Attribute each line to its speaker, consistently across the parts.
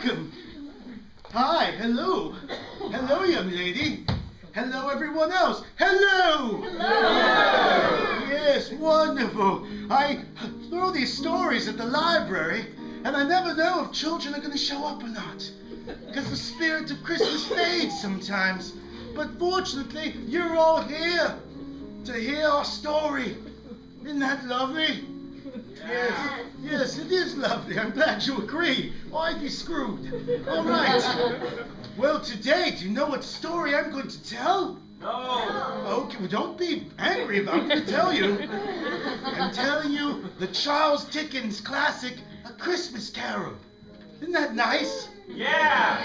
Speaker 1: welcome. Hi, hello. Hello, young lady. Hello, everyone else. Hello.
Speaker 2: Hello.
Speaker 1: Yes, wonderful. I throw these stories at the library, and I never know if children are going to show up or not. Because the spirit of Christmas fades sometimes. But fortunately, you're all here to hear our story. Isn't that lovely? Yes, it is lovely. I'm glad you agree. Or I'd be screwed. All right. Well, today, do you know what story I'm going to tell?
Speaker 2: No.
Speaker 1: Okay, well, don't be angry about it. I'm going to tell you. I'm telling you the Charles Dickens classic, A Christmas Carol. Isn't that nice?
Speaker 2: Yeah.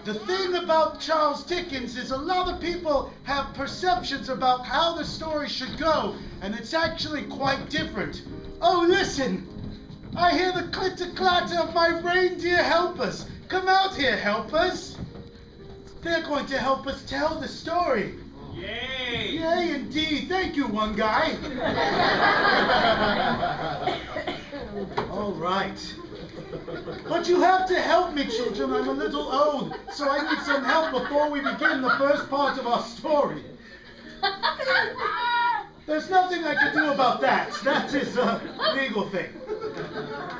Speaker 1: The thing about Charles Dickens is a lot of people have perceptions about how the story should go, and it's actually quite different. Oh, listen! I hear the clitter-clatter of my reindeer helpers. Come out here, helpers. They're going to help us tell the story.
Speaker 2: Yay!
Speaker 1: Yay, indeed. Thank you, one guy. All right. But you have to help me, children. I'm a little old, so I need some help before we begin the first part of our story. There's nothing I can do about that. That is a legal thing.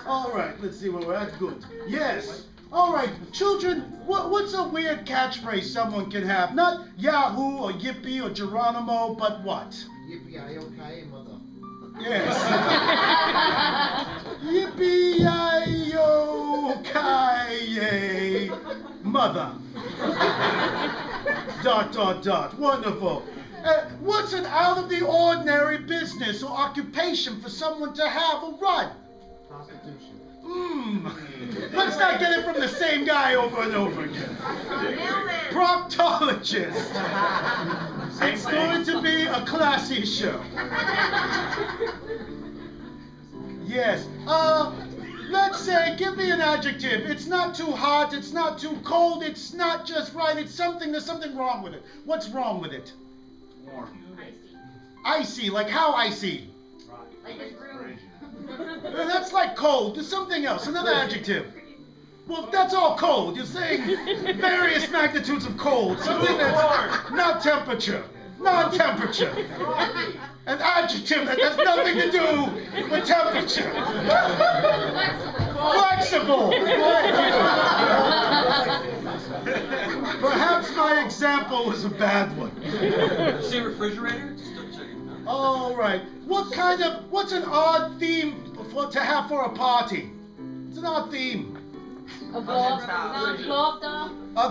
Speaker 1: All right, let's see where we're at. Good. Yes. All right, children, what's a weird catchphrase someone can have? Not Yahoo or Yippee or Geronimo, but what?
Speaker 3: Yippee-yi-okay, mother.
Speaker 1: Yes. Yippee-yi-yo-ki-yay, mother. ... Wonderful. What's an out-of-the-ordinary business or occupation for someone to have or run?
Speaker 3: Prostitution.
Speaker 1: Let's not get it from the same guy over and over again. Proctologist. It's going to be a classy show. Yes. Let's say, give me an adjective. It's not too hot, it's not too cold, it's not just right, it's something, there's something wrong with it. What's wrong with it?
Speaker 2: Warm.
Speaker 1: Icy, like how icy?
Speaker 2: Like it's rude.
Speaker 1: That's like cold. There's something else, another adjective. Well, that's all cold. You're saying various magnitudes of cold. Something that's not temperature. Non-temperature. An adjective that has nothing to do with temperature. Flexible. Perhaps my example was a bad one.
Speaker 2: Say refrigerator? Just double checking.
Speaker 1: All right. What's an odd theme to have for a party? It's an odd theme.
Speaker 4: A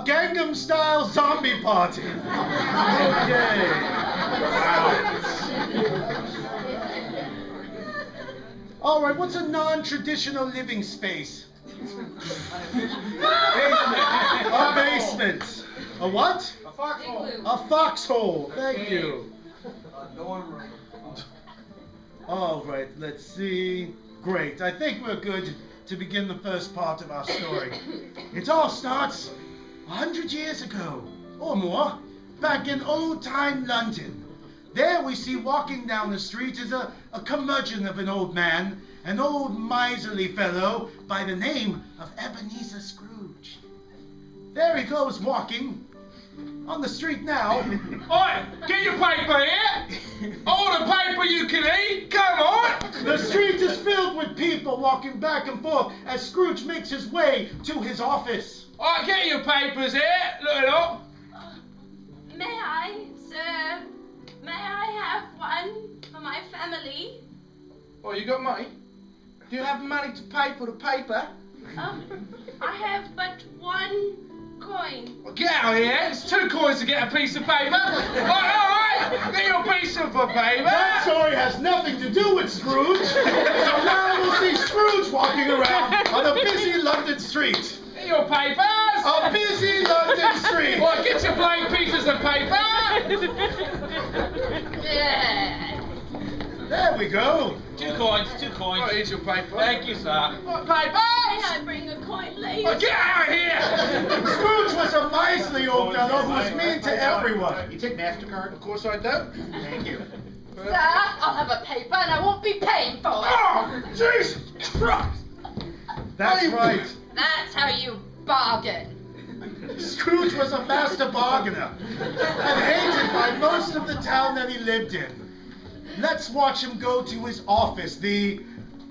Speaker 1: Gangnam Style zombie party. Okay. Wow. All right, what's a non-traditional living space? A basement. A what?
Speaker 2: A foxhole.
Speaker 1: A foxhole. Thank you.
Speaker 2: Dorm room.
Speaker 1: All right, let's see. Great. I think we're good to begin the first part of our story. It all starts 100 years ago, or more, back in old-time London. There we see walking down the street is a curmudgeon of an old man, an old miserly fellow by the name of Ebenezer Scrooge. There he goes walking on the street now.
Speaker 2: Oi! Get your paper here! All the paper you can eat! Come on!
Speaker 1: The street is filled with people walking back and forth as Scrooge makes his way to his office.
Speaker 2: Oi, get your papers here! Look it up!
Speaker 4: May I, sir? May I have one for my family?
Speaker 2: Oh, you got money? Do you have money to pay for the paper?
Speaker 4: I have but one coin.
Speaker 2: Well, get out of here! It's 2 coins to get a piece of paper! Alright! Get your piece of paper!
Speaker 1: That story has nothing to do with Scrooge. So now we'll see Scrooge walking around on a busy London street.
Speaker 2: Get your papers!
Speaker 1: A busy London street.
Speaker 2: Well, get your blank pieces of paper!
Speaker 4: Yeah.
Speaker 1: There we go.
Speaker 2: 2 coins, 2 coins. Oh, here's your paper. Thank you, sir. What paper?
Speaker 4: May I bring a coin, later?
Speaker 2: Oh, get out of here!
Speaker 1: Scrooge was a miserly old fellow who was mean to everyone.
Speaker 3: You take MasterCard?
Speaker 2: Of course I do.
Speaker 3: Thank you.
Speaker 4: Sir, I'll have a paper and I won't be paying for it.
Speaker 2: Oh, Jesus Christ!
Speaker 1: That's right.
Speaker 4: That's how you
Speaker 5: bargain.
Speaker 1: Scrooge was a master bargainer and hated by most of the town that he lived in. Let's watch him go to his office, the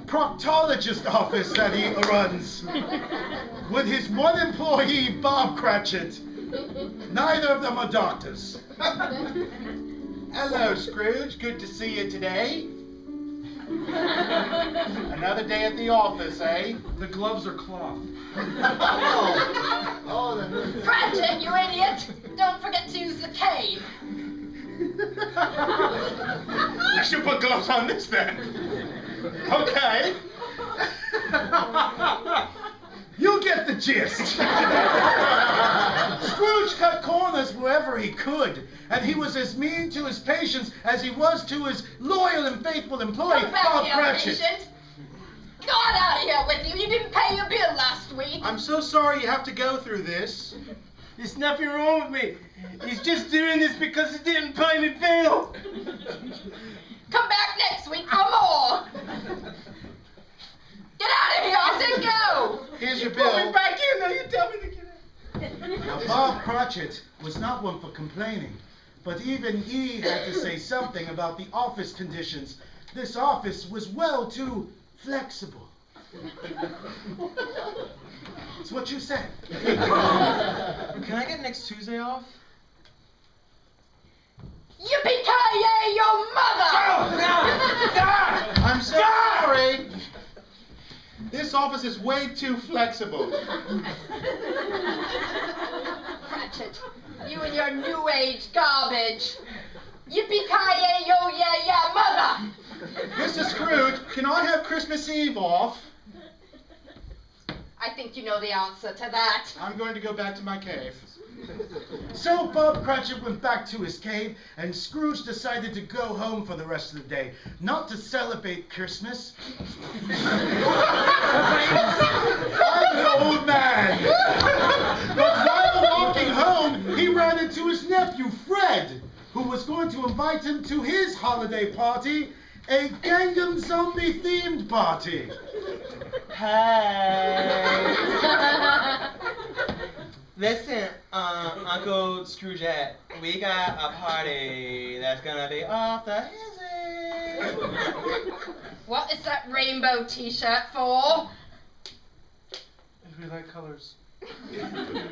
Speaker 1: proctologist office that he runs, with his one employee, Bob Cratchit. Neither of them are doctors.
Speaker 3: Hello, Scrooge. Good to see you today. Another day at the office, eh?
Speaker 2: The gloves are cloth.
Speaker 5: Cratchit, you idiot! Don't forget to use the cane.
Speaker 3: We should put gloves on this then. Okay.
Speaker 1: You get the gist. Scrooge cut corners wherever he could, and he was as mean to his patients as he was to his loyal and faithful employee,
Speaker 5: Come back
Speaker 1: Bob
Speaker 5: here,
Speaker 1: Cratchit.
Speaker 5: patient. Go on out of here with you. You didn't pay your bill last week.
Speaker 3: I'm so sorry you have to go through this.
Speaker 6: There's nothing wrong with me. He's just doing this because he didn't pay me bill.
Speaker 5: Come back next week for more. Get out of here. I said go.
Speaker 3: Here's your
Speaker 6: Put me
Speaker 3: bill.
Speaker 6: back in there. You tell me to get out.
Speaker 1: Now, Bob Cratchit was not one for complaining, but even he had to say something about the office conditions. This office was well too flexible. It's what you said.
Speaker 6: Can I get next Tuesday off?
Speaker 5: Yippee-ki-yay, your mother!
Speaker 3: I'm so sorry. This office is way too flexible.
Speaker 5: Cratchit, you and your new age garbage. Yippee-ki-yay, yo, yeah, mother!
Speaker 3: Mr. Scrooge, can I have Christmas Eve off?
Speaker 5: I think you know the answer to that.
Speaker 3: I'm going to go back to my cave.
Speaker 1: So Bob Cratchit went back to his cave, and Scrooge decided to go home for the rest of the day, not to celebrate Christmas. I'm an old man. But while walking home, he ran into his nephew, Fred, who was going to invite him to his holiday party, a Gangnam Zombie themed party.
Speaker 6: Hey. Listen, Uncle Scroogette, we got a party that's gonna be off the hizzy.
Speaker 5: What is that rainbow t-shirt for?
Speaker 2: If we like colors.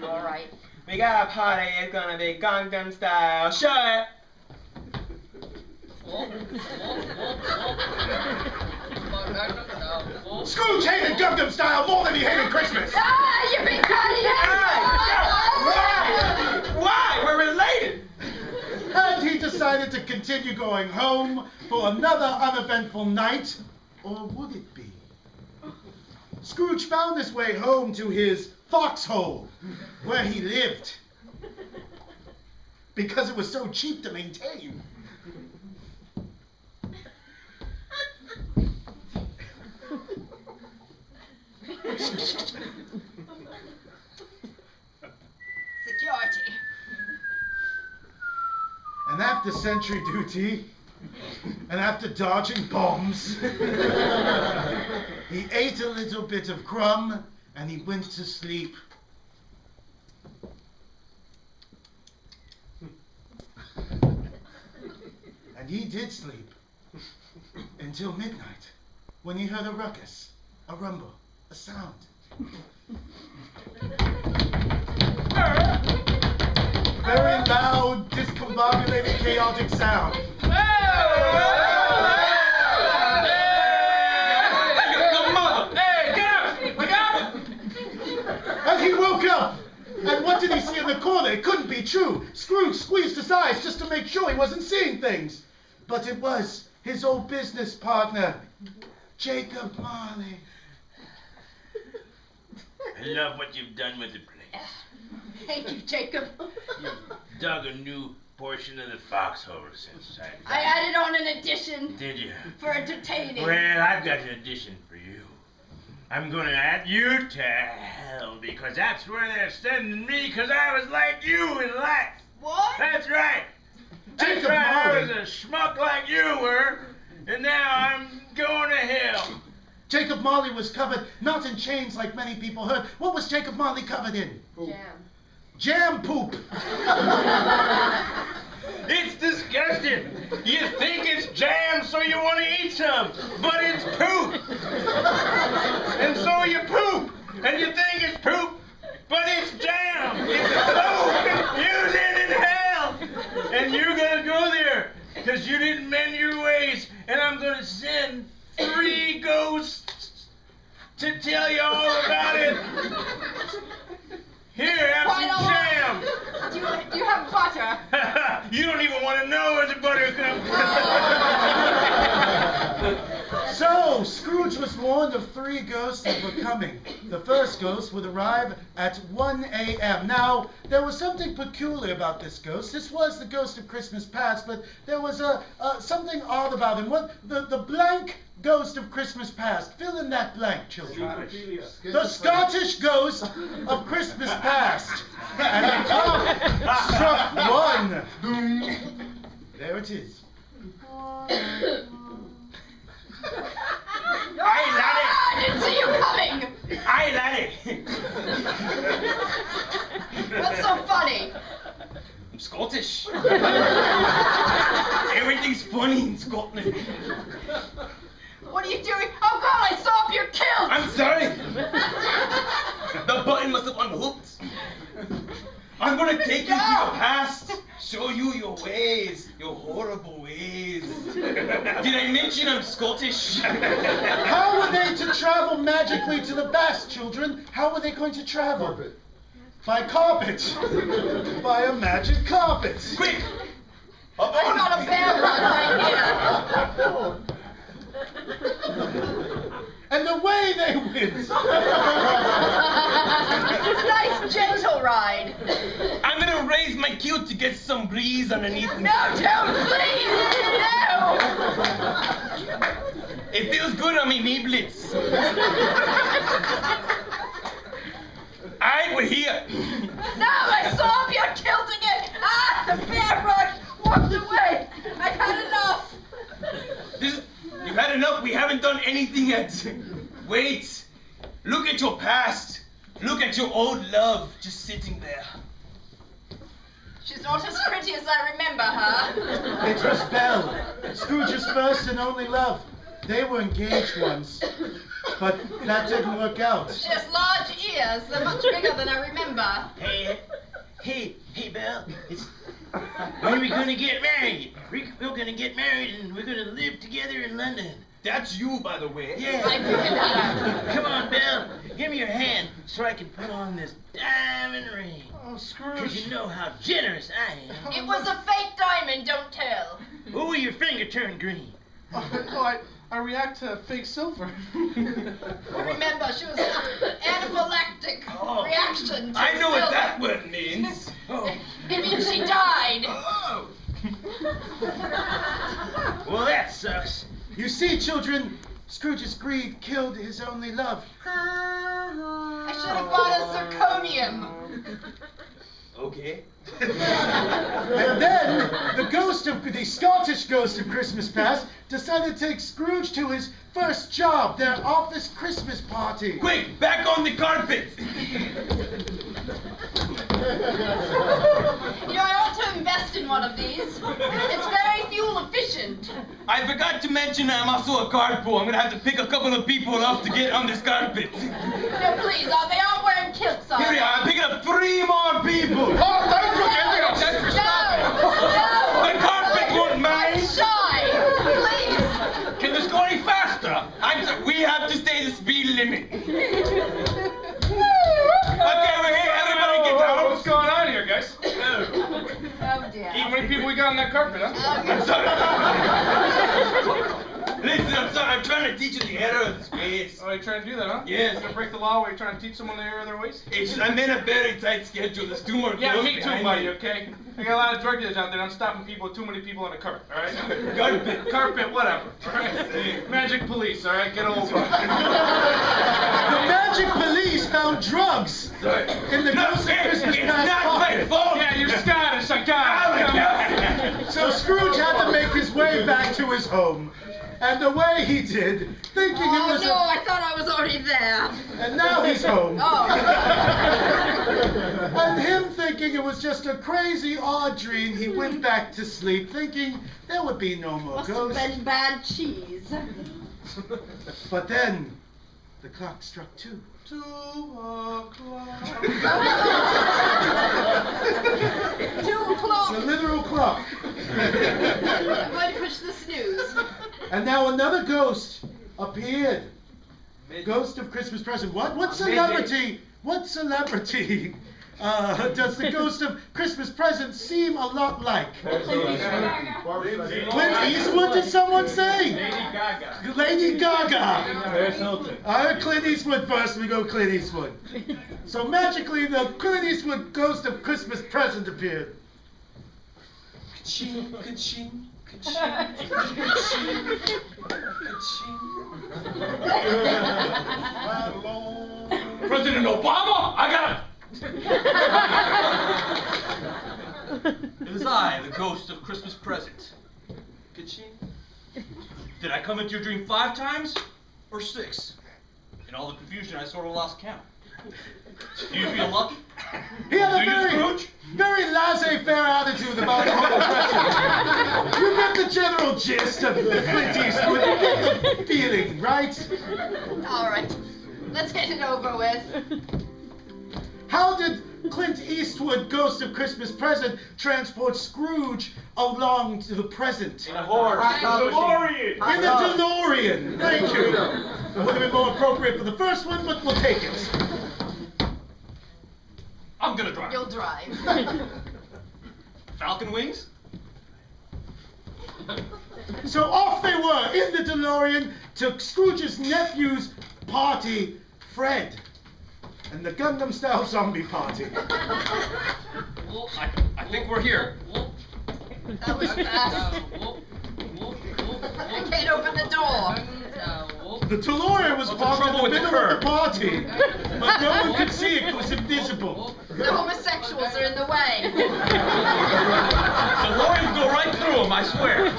Speaker 5: All right.
Speaker 6: We got a party, it's gonna be Gangnam style. Shut
Speaker 1: Scrooge hated Gangnam Style more than he hated Christmas.
Speaker 5: Ah, yippee-ki-yay!
Speaker 6: Why? We're related.
Speaker 1: And he decided to continue going home for another uneventful night. Or would it be? Scrooge found his way home to his Foxhole, where he lived, because it was so cheap to maintain.
Speaker 5: Security.
Speaker 1: And after sentry duty, and after dodging bombs, he ate a little bit of crumb and he went to sleep. And he did sleep until midnight, when he heard a ruckus, a rumble, a sound. Very loud, discombobulated, chaotic sound. And he woke up! And what did he see in the corner? It couldn't be true. Scrooge squeezed his eyes just to make sure he wasn't seeing things. But it was his old business partner, Jacob Marley.
Speaker 7: I love what you've done with the place.
Speaker 5: Thank you, Jacob.
Speaker 7: You've dug a new portion of the foxhole since
Speaker 5: I added on an addition
Speaker 7: Did you?
Speaker 5: for entertaining.
Speaker 7: Well, I've got an addition for you. I'm going to add you to hell because that's where they're sending me because I was like you in life.
Speaker 5: What?
Speaker 7: That's right. That's
Speaker 1: Jacob
Speaker 7: right. I was
Speaker 1: Marley.
Speaker 7: a schmuck like you were, and now I'm going to hell.
Speaker 1: Jacob Marley was covered not in chains like many people heard. What was Jacob Marley covered in? Jam poop.
Speaker 7: It's disgusting. You think it's jam, so you want to eat some, but it's poop. And so you poop, and you think it's poop, but it's jam. It's so confusing in hell. And you're gonna go there, because you didn't mend your ways, and I'm gonna send 3 ghosts to tell you all about it. Here, have some jam.
Speaker 5: Do you have butter?
Speaker 7: You don't even want to know where the butter comes from.
Speaker 1: So, Scrooge was warned of 3 ghosts that were coming. The first ghost would arrive at 1 a.m. Now, there was something peculiar about this ghost. This was the ghost of Christmas past, but there was something odd about him. What the blank ghost of Christmas past. Fill in that blank, children. The Scottish ghost of Christmas past. And the clock struck 1. There it is.
Speaker 7: Aye, laddie.
Speaker 5: I didn't see you coming.
Speaker 7: Aye, laddie.
Speaker 5: What's so funny?
Speaker 6: I'm Scottish. Everything's funny in Scotland.
Speaker 5: What are you doing? Oh God, I saw up your kilt.
Speaker 6: I'm sorry. The button must have unhooked. I'm gonna take you to your past, show you your ways, your horrible ways. Did I mention I'm Scottish?
Speaker 1: How were they to travel magically to the past, children? How were they going to travel?
Speaker 3: Carpet.
Speaker 1: By carpet. By a magic carpet.
Speaker 6: Quick!
Speaker 5: I got a bear rug right here.
Speaker 1: And away they went.
Speaker 5: It's a nice gentle ride.
Speaker 6: I'm gonna raise my kilt to get some breeze underneath me.
Speaker 5: No, don't, please. No.
Speaker 6: It feels good on me Blitz. Alright, we're here.
Speaker 5: No, I saw up your kilt again. Ah, the bear rug walked away. I've had enough.
Speaker 6: You've had enough. We haven't done anything yet. Wait. Look at your past. Look at your old love just sitting there.
Speaker 5: She's not as pretty as I remember her.
Speaker 1: It was Belle, Scrooge's first and only love. They were engaged once, but that didn't work out.
Speaker 5: She has large ears. They're much bigger than I remember.
Speaker 7: Hey, Belle. When are we gonna get married? We're gonna get married and we're gonna live together in London.
Speaker 6: That's you, by the way.
Speaker 7: Yeah.
Speaker 5: I figured that out.
Speaker 7: Come on, Belle. Give me your hand so I can put on this diamond ring.
Speaker 3: Oh,
Speaker 7: Because
Speaker 3: Scrooge.
Speaker 7: you know how generous I am.
Speaker 5: It was a fake diamond, don't tell.
Speaker 7: Oh, your finger turned green.
Speaker 3: I react to fake silver.
Speaker 5: Remember, she was anaphylactic reaction to
Speaker 6: I know what
Speaker 5: silver.
Speaker 6: that word means.
Speaker 7: Oh.
Speaker 5: It means she died.
Speaker 6: Oh.
Speaker 7: Well, that sucks.
Speaker 1: You see, children, Scrooge's greed killed his only love.
Speaker 5: I should have bought a zirconium.
Speaker 6: Okay.
Speaker 1: And then the Scottish ghost of Christmas past decided to take Scrooge to his first job, their office Christmas party.
Speaker 6: Quick, back on the carpet.
Speaker 5: You know, I ought to invest in one of these. It's very fuel efficient.
Speaker 6: I forgot to mention I'm also a carpool. I'm gonna have to pick a couple of people up to get on this carpet.
Speaker 5: No, please, they aren't wearing kilts, are
Speaker 6: Here we
Speaker 5: they?
Speaker 6: are. I'm picking up 3 more people.
Speaker 3: Oh, thanks for getting us.
Speaker 5: No!
Speaker 6: The carpet won't
Speaker 5: I'm
Speaker 6: mind.
Speaker 5: shy! Please!
Speaker 6: Can this go any faster? We have to stay the speed limit. Okay, we're here. Everybody get down.
Speaker 2: What's going on here, guys?
Speaker 5: Oh dear.
Speaker 2: How many people we got on that carpet, huh?
Speaker 6: I'm sorry. Listen, I'm sorry. I'm trying to teach you the error of this ways.
Speaker 2: Oh, you trying to do that, huh?
Speaker 6: Yes.
Speaker 2: You gonna break the law while you're trying to teach someone the error of their ways?
Speaker 6: It's just, I'm in a very tight schedule. There's 2 more
Speaker 2: Yeah,
Speaker 6: girls
Speaker 2: me too,
Speaker 6: behind
Speaker 2: buddy,
Speaker 6: me.
Speaker 2: okay? I got a lot of drug dealers out there. I'm stopping people with too many people on a carpet, alright?
Speaker 6: Carpet.
Speaker 2: Carpet, whatever. Alright? Magic police, alright? Get over it.
Speaker 1: The magic police found drugs
Speaker 6: Sorry.
Speaker 1: in the
Speaker 6: No,
Speaker 1: ghost of
Speaker 6: it's
Speaker 1: Christmas
Speaker 6: not
Speaker 1: past
Speaker 6: my
Speaker 1: pocket.
Speaker 6: fault.
Speaker 2: Yeah, you're Scottish, I got it.
Speaker 6: Oh, my God.
Speaker 1: So Scrooge had to make his way back to his home. And the way he did, thinking it was
Speaker 5: no, I thought I was already there.
Speaker 1: And now he's home.
Speaker 5: Oh.
Speaker 1: And him thinking it was just a crazy, odd dream, he went back to sleep, thinking there would be no more
Speaker 5: Must have
Speaker 1: ghosts.
Speaker 5: been bad cheese.
Speaker 1: But then, the clock struck 2.
Speaker 3: 2 o'clock.
Speaker 5: 2 o'clock.
Speaker 1: The literal clock.
Speaker 5: I'm going to push the snooze.
Speaker 1: And now another ghost appeared. Ghost of Christmas Present. What celebrity does the ghost of Christmas Present seem a lot like? Clint Eastwood, did someone say? Lady Gaga. I heard Clint Eastwood first, we go Clint Eastwood. So magically the Clint Eastwood ghost of Christmas Present appeared.
Speaker 6: Ka-ching, ka-ching, ka-ching, ka-ching, ka-ching.
Speaker 2: President Obama, I got
Speaker 6: It was I, the ghost of Christmas Present. Ka-ching. Did I come into your dream 5 times or 6? In all the confusion, I sort of lost count. Do you feel lucky?
Speaker 1: He had a
Speaker 6: Do you, Scrooge?
Speaker 1: very laissez-faire attitude about the whole question. You get the general gist of Clint Eastwood. You get the feeling, right?
Speaker 5: All right. Let's get it over with.
Speaker 1: How did Clint Eastwood, Ghost of Christmas Present, transport Scrooge along to the present?
Speaker 7: In a horse.
Speaker 2: DeLorean.
Speaker 1: In the DeLorean. Thank you. Would have been more appropriate for the first one, but we'll take it.
Speaker 6: I'm gonna drive.
Speaker 5: You'll drive.
Speaker 6: Falcon wings?
Speaker 1: So off they were in the DeLorean to Scrooge's nephew's party, Fred, and the Gundam Style Zombie Party.
Speaker 6: Well, I think we're here.
Speaker 5: That was fast. I can't open the door.
Speaker 1: The DeLorean was
Speaker 6: What's the
Speaker 1: parked in
Speaker 6: trouble
Speaker 1: the
Speaker 6: with the
Speaker 1: middle of
Speaker 6: curb?
Speaker 1: the party, but no one could see it. It was invisible.
Speaker 5: The homosexuals are in the way.
Speaker 6: DeLoreans go right through them, I swear.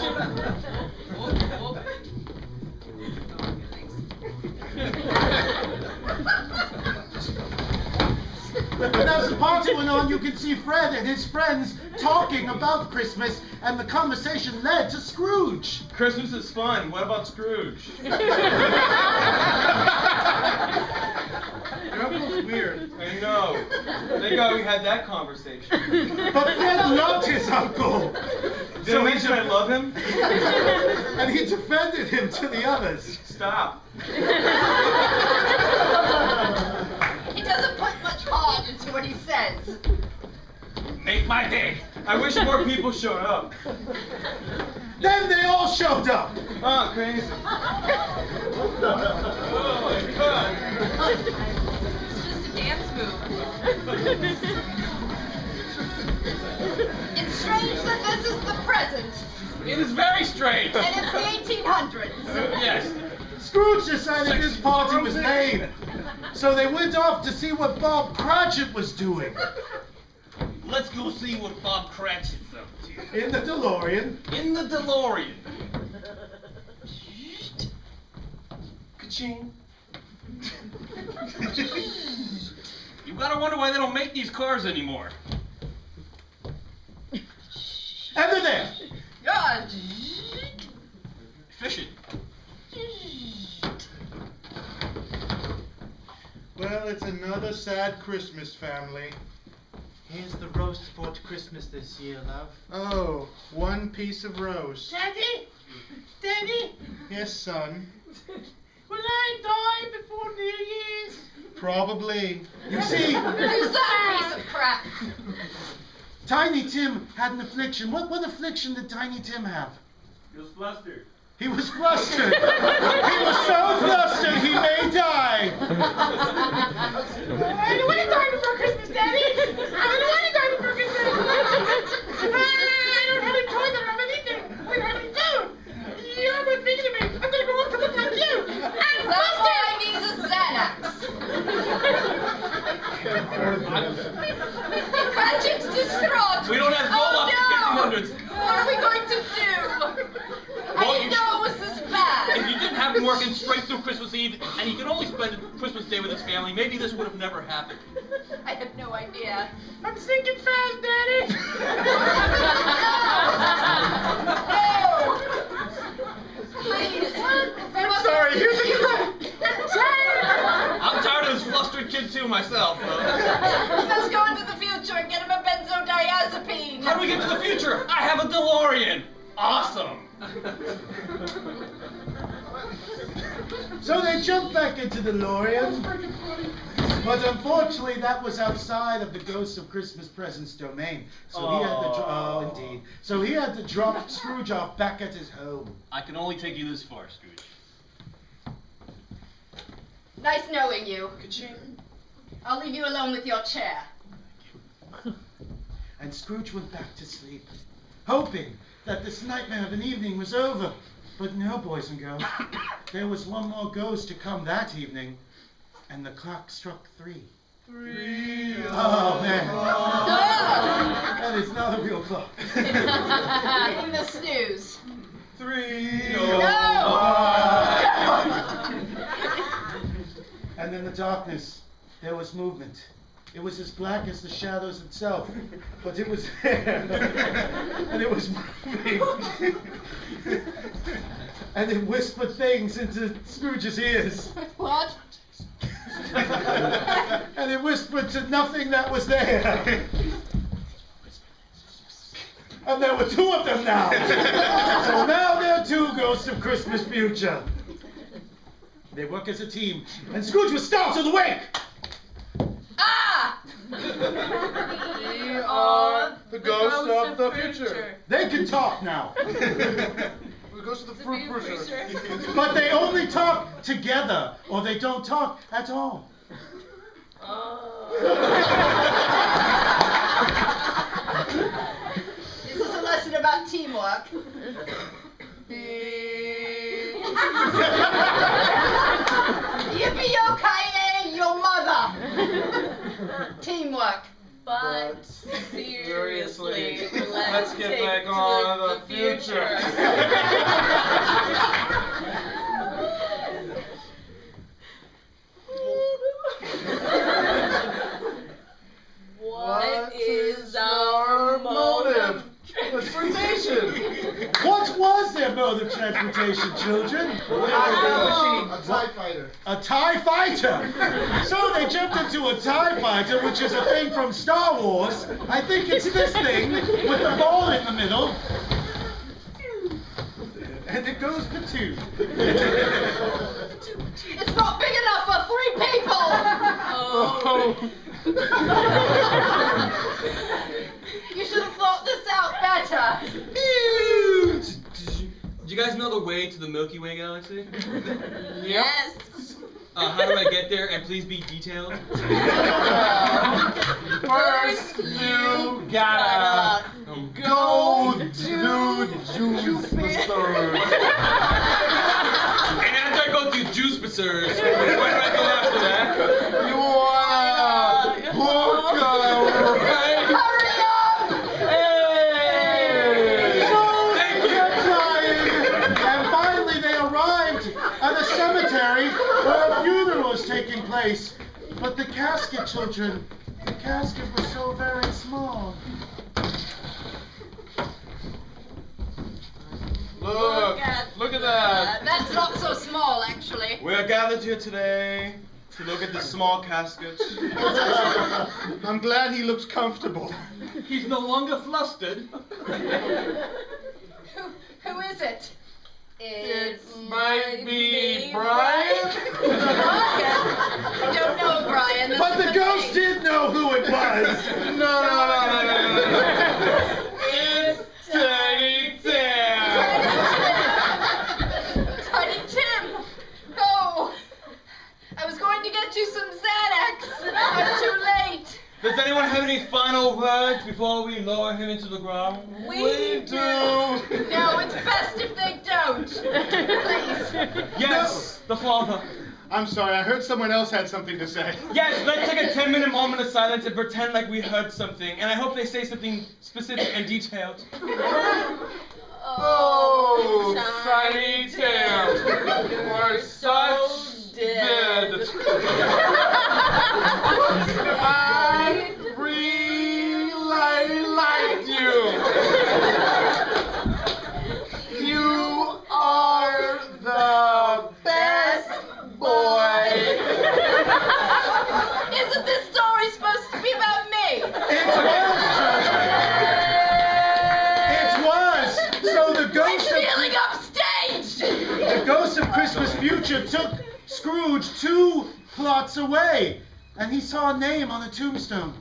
Speaker 1: And as the party went on, you could see Fred and his friends talking about Christmas, and the conversation led to Scrooge.
Speaker 7: Christmas is fun. What about Scrooge?
Speaker 3: Your uncle's weird.
Speaker 7: I know. Thank God we had that conversation.
Speaker 1: But Fred loved his uncle.
Speaker 7: Did I mention I love him?
Speaker 1: And he defended him to the others.
Speaker 7: Stop.
Speaker 5: He doesn't put much heart into what he says.
Speaker 6: Make my day.
Speaker 7: I wish more people showed up.
Speaker 1: Then they all showed up.
Speaker 7: Oh, crazy. Oh my God.
Speaker 4: It's just a dance move.
Speaker 5: It's strange that this is the present,
Speaker 6: It is very strange.
Speaker 5: and it's the 1800s.
Speaker 6: Yes.
Speaker 1: Scrooge decided this party was lame. So they went off to see what Bob Cratchit was doing.
Speaker 6: Let's go see what Bob Cratchit's up to.
Speaker 1: In the DeLorean.
Speaker 6: In the DeLorean. Ka-ching. You gotta wonder why they don't make these cars anymore.
Speaker 1: And they're there.
Speaker 5: God.
Speaker 6: Efficient.
Speaker 3: Well, it's another sad Christmas, family.
Speaker 8: Here's the roast for Christmas this year, love.
Speaker 3: Oh, one piece of roast.
Speaker 8: Daddy? Daddy?
Speaker 3: Yes, son.
Speaker 8: Will I die before New Year's?
Speaker 3: Probably.
Speaker 1: You see,
Speaker 5: Who's that piece of crap?
Speaker 1: Tiny Tim had an affliction. What affliction did Tiny Tim have?
Speaker 7: He was flustered.
Speaker 1: He was flustered. He was so flustered he may die.
Speaker 8: I don't want to die before Christmas, Daddy. I don't want to die before Christmas. I don't have a toilet or anything. I don't have any food. You're almost thinking of me. I'm going to grow up to look like you. I'm
Speaker 5: That's why I need a Xanax. Cratchit's distraught.
Speaker 6: We don't have
Speaker 5: Oh
Speaker 6: roll-ups
Speaker 5: no!
Speaker 6: in 1500s.
Speaker 5: What are we going to do? I
Speaker 6: Well,
Speaker 5: didn't
Speaker 6: you
Speaker 5: know it was this bad.
Speaker 9: working straight through Christmas Eve, and he could only spend Christmas Day with his family, maybe this would have never happened.
Speaker 5: I have no idea.
Speaker 8: I'm sinking fast, Daddy.
Speaker 5: No! Please.
Speaker 3: I'm sorry, here's a
Speaker 9: I'm tired of this flustered kid too myself.
Speaker 5: Let's go into the future and get him a benzodiazepine.
Speaker 9: How do we get to the future? I have a DeLorean. Awesome.
Speaker 1: So they jumped back into the DeLorean. But unfortunately, that was outside of the Ghost of Christmas Presents domain. So he had to indeed. So he had to drop Scrooge off back at his home.
Speaker 9: I can only take you this far, Scrooge.
Speaker 5: Nice knowing you.
Speaker 9: Ka-ching.
Speaker 5: I'll leave you alone with your chair.
Speaker 1: And Scrooge went back to sleep, hoping that this nightmare of an evening was over. But no, boys and girls. There was one more ghost to come that evening, and the clock struck 3.
Speaker 3: 3.
Speaker 1: Oh, man.
Speaker 5: Ah!
Speaker 1: That is not a real clock.
Speaker 5: In the snooze.
Speaker 3: 3.
Speaker 1: And in the darkness, there was movement. It was as black as the shadows itself, but it was there, and it was moving. And it whispered things into Scrooge's ears.
Speaker 5: What?
Speaker 1: And it whispered to nothing that was there. And there were 2 of them now. So now there are 2 ghosts of Christmas future. They work as a team, and Scrooge was startled awake.
Speaker 5: Ah!
Speaker 8: We are
Speaker 3: The ghost of the future.
Speaker 1: They can talk now.
Speaker 3: The ghost of the future.
Speaker 1: But they only talk together, or they don't talk at all.
Speaker 5: This is a lesson about teamwork. Yippee-yo-ki-yay, your mother! Teamwork.
Speaker 4: But seriously,
Speaker 7: Let's get back on the future.
Speaker 4: What is our mode of
Speaker 3: Transportation.
Speaker 1: What was their mode of transportation, children?
Speaker 3: A TIE fighter.
Speaker 1: A TIE fighter! So they jumped into a TIE fighter, which is a thing from Star Wars. I think it's this thing with the ball in the middle. And it goes for 2.
Speaker 5: It's not big enough for 3 people! You should have thought this out better.
Speaker 9: Do you guys know the way to the Milky Way galaxy?
Speaker 4: Yes.
Speaker 9: How do I get there? And please be detailed.
Speaker 7: First, you gotta go to Jupiter.
Speaker 9: And after I go through Juice Pursuers, where do I go after that?
Speaker 7: You wanna hook up, right?
Speaker 5: Hurry up!
Speaker 7: Hey!
Speaker 1: So they kept trying, and finally they arrived at a cemetery where a funeral was taking place. But the casket, children, the casket was so very small.
Speaker 7: Look at that.
Speaker 5: That's not so small, actually.
Speaker 6: We are gathered here today to look at this small casket.
Speaker 3: I'm glad he looks comfortable.
Speaker 9: He's no longer flustered.
Speaker 5: Who is it?
Speaker 7: It might be Brian.
Speaker 5: Brian? I don't know Brian. This
Speaker 1: But
Speaker 5: is
Speaker 1: the
Speaker 5: the
Speaker 1: ghost
Speaker 5: thing.
Speaker 1: did know who it was.
Speaker 7: No. It's Tiny Tim.
Speaker 5: Tiny Tim! Oh! I was going to get you some Xanax. I'm too late.
Speaker 9: Does anyone have any final words before we lower him into the ground?
Speaker 5: We
Speaker 7: do.
Speaker 5: No, it's best if they don't. Please.
Speaker 9: Yes, the father.
Speaker 3: I'm sorry, I heard someone else had something to say.
Speaker 9: Yes, let's take a 10-minute moment of silence and pretend like we heard something. And I hope they say something specific and detailed.
Speaker 2: Oh, Tiny Tim, we're such dead. I really liked you. You are the best boy.
Speaker 5: Isn't this story supposed to be about me?
Speaker 1: It was. So the ghost
Speaker 5: I'm feeling upstaged.
Speaker 1: The ghost of Christmas Future took Scrooge 2 plots away, and he saw a name on a tombstone.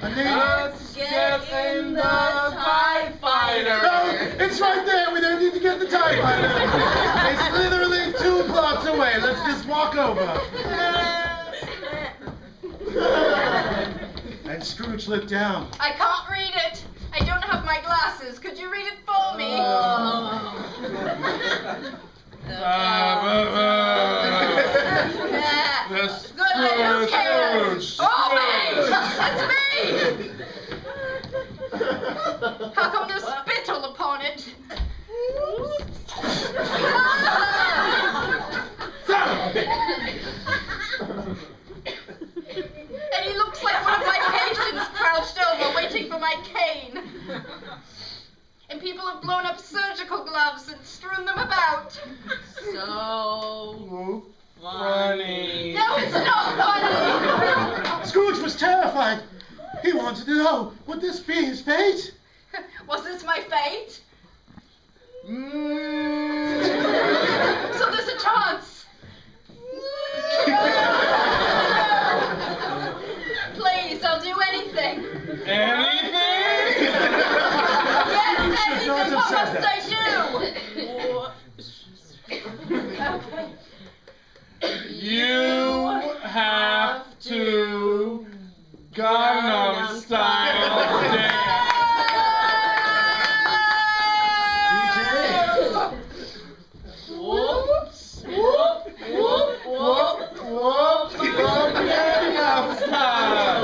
Speaker 1: A name.
Speaker 2: Let's get in the TIE Fighter.
Speaker 1: No, it's right there. We don't need to get the TIE Fighter. It's literally 2 plots away. Let's just walk over. And Scrooge looked down.
Speaker 5: I can't read it. I don't have my glasses. Could you read it for me? Good, who cares? Oh, me! It's me! How come there's spittle upon it? And he looks like one of my patients crouched over waiting for my cane. And people have blown up surgical gloves and strewn them about.
Speaker 2: So funny.
Speaker 5: No, it's not funny.
Speaker 1: Scrooge was terrified. He wanted to know, would this be his fate?
Speaker 5: Was this my fate? So there's a chance. Please, I'll do anything.
Speaker 2: Anything?
Speaker 5: Yes,
Speaker 1: should not
Speaker 5: anything.
Speaker 1: have
Speaker 5: What
Speaker 1: said
Speaker 5: must
Speaker 1: that.
Speaker 5: I do? Okay.
Speaker 2: You have to Gangnam Style dance. Whoops. Whoop, whoop, whoop, whoop. Gangnam Style.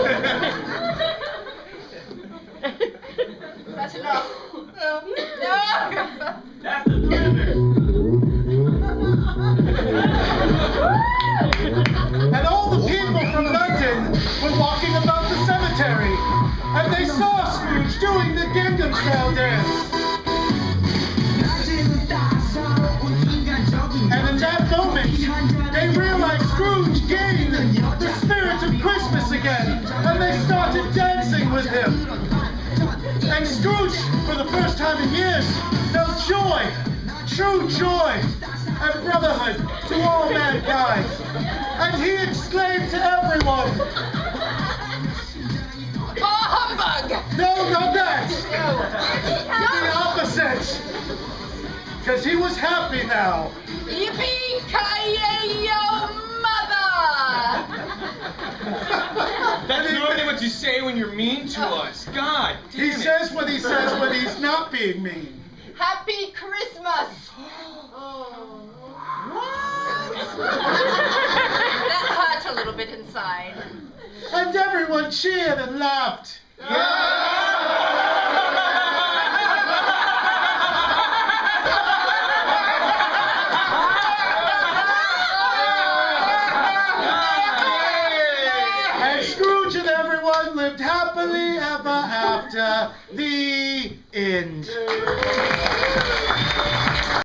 Speaker 5: That's enough. No.
Speaker 9: That's the thriller.
Speaker 1: And all the people from London were walking about the cemetery, and they saw Scrooge doing the Gangnam Style dance. And in that moment, they realized Scrooge gained the spirit of Christmas again, and they started dancing with him. And Scrooge, for the first time in years, felt joy, true joy, and brotherhood to all mankind. And he exclaimed to everyone,
Speaker 5: Oh, humbug!
Speaker 1: no, not that, the
Speaker 5: No.
Speaker 1: opposite. Because he was happy now.
Speaker 5: Yippee-ki-yay-yo, mother!
Speaker 6: That's normally what you say when you're mean to us. God damn
Speaker 1: He
Speaker 6: it.
Speaker 1: says what he says when he's not being mean.
Speaker 5: Happy Christmas! That hurt a little bit inside.
Speaker 1: And everyone cheered and laughed. And Scrooge and everyone lived happily ever after. The end.